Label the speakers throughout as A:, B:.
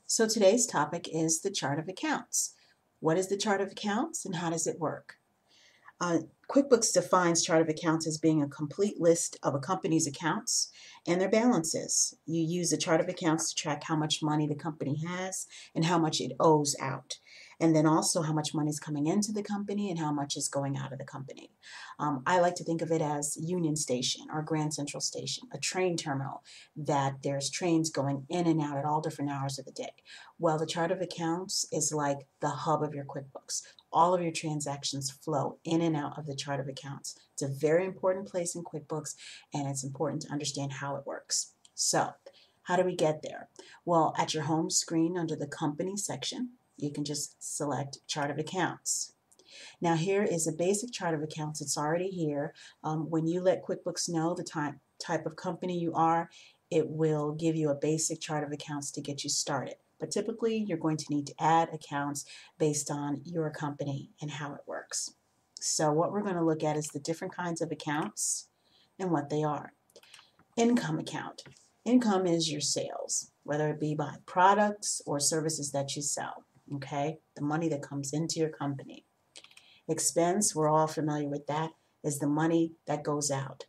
A: So today's topic is the chart of accounts. What is the chart of accounts and how does it work? QuickBooks defines chart of accounts as being a complete list of a company's accounts and their balances. You use the chart of accounts to track how much money the company has and how much it owes out. And then also how much money is coming into the company and how much is going out of the company. I like to think of it as Union Station or Grand Central Station, a train terminal that there's trains going in and out at all different hours of the day. Well, the chart of accounts is like the hub of your QuickBooks. All of your transactions flow in and out of the chart of accounts. It's a very important place in QuickBooks, and it's important to understand how it works. So, how do we get there? Well, at your home screen under the Company section, you can just select Chart of Accounts. Now, here is a basic chart of accounts. It's already here. When you let QuickBooks know the type of company you are, it will give you a basic chart of accounts to get you started. But typically, you're going to need to add accounts based on your company and how it works. So what we're going to look at is the different kinds of accounts and what they are. Income account. Income is your sales, whether it be by products or services that you sell, okay? The money that comes into your company. Expense, we're all familiar with that, is the money that goes out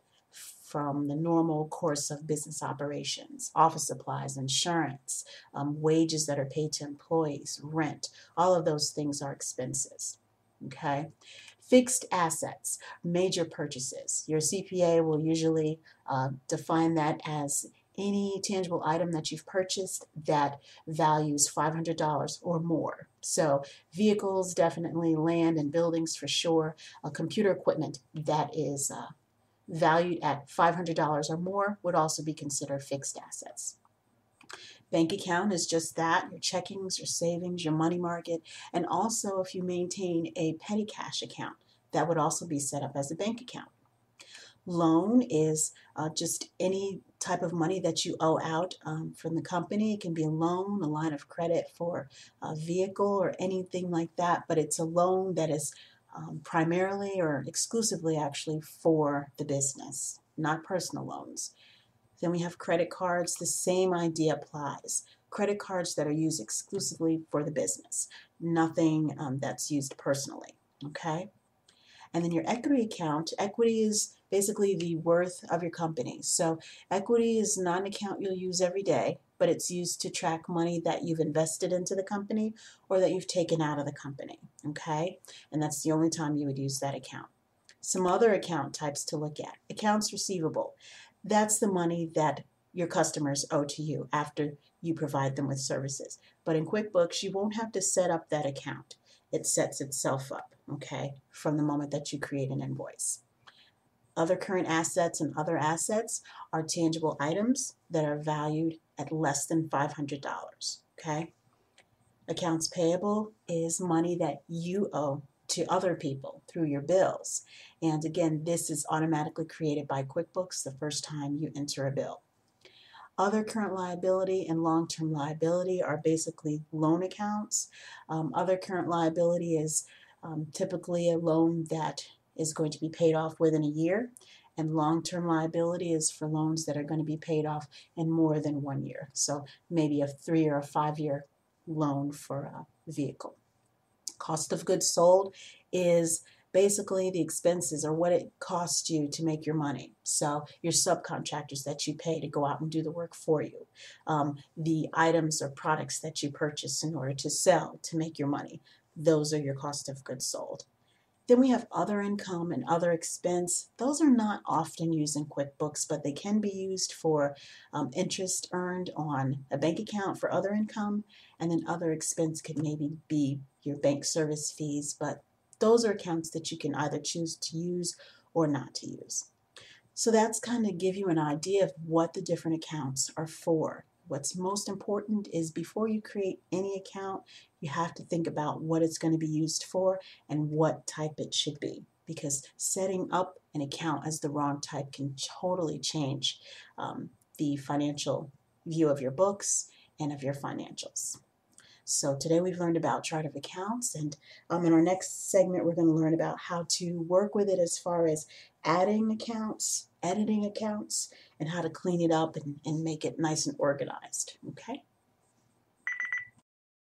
A: from the normal course of business operations, office supplies, insurance, wages that are paid to employees, rent, all of those things are expenses, okay? Fixed assets, major purchases. Your CPA will usually define that as any tangible item that you've purchased that values $500 or more. So vehicles, definitely, land and buildings for sure, computer equipment that is valued at $500 or more would also be considered fixed assets. Bank account is just that, your checkings, your savings, your money market, and also if you maintain a petty cash account, that would also be set up as a bank account. Loan is just any type of money that you owe out from the company. It can be a loan, a line of credit for a vehicle or anything like that, but it's a loan that is primarily or exclusively actually for the business, not personal loans. Then we have credit cards. The same idea applies. Credit cards that are used exclusively for the business, nothing that's used personally, okay? And then your equity account, equity is basically the worth of your company. So equity is not an account you'll use every day, but it's used to track money that you've invested into the company or that you've taken out of the company, okay? And that's the only time you would use that account. Some other account types to look at. Accounts receivable. That's the money that your customers owe to you after you provide them with services. But in QuickBooks, you won't have to set up that account. It sets itself up, okay, from the moment that you create an invoice. Other current assets and other assets are tangible items that are valued at less than $500, okay? Accounts payable is money that you owe to other people through your bills. And again, this is automatically created by QuickBooks the first time you enter a bill. Other current liability and long-term liability are basically loan accounts. Other current liability is typically a loan that is going to be paid off within a year, and long-term liability is for loans that are going to be paid off in more than 1 year. So maybe a 3 or a 5-year loan for a vehicle. Cost of goods sold is basically the expenses or what it costs you to make your money. So your subcontractors that you pay to go out and do the work for you. The items or products that you purchase in order to sell to make your money. Those are your cost of goods sold. Then we have other income and other expense. Those are not often used in QuickBooks, but they can be used for interest earned on a bank account for other income, and then other expense could maybe be your bank service fees, but those are accounts that you can either choose to use or not to use. So that's kind of give you an idea of what the different accounts are for. What's most important is before you create any account, you have to think about what it's going to be used for and what type it should be, because setting up an account as the wrong type can totally change the financial view of your books and of your financials. So today we've learned about chart of accounts, and in our next segment we're going to learn about how to work with it as far as adding accounts, editing accounts, and how to clean it up and make it nice and organized. Okay?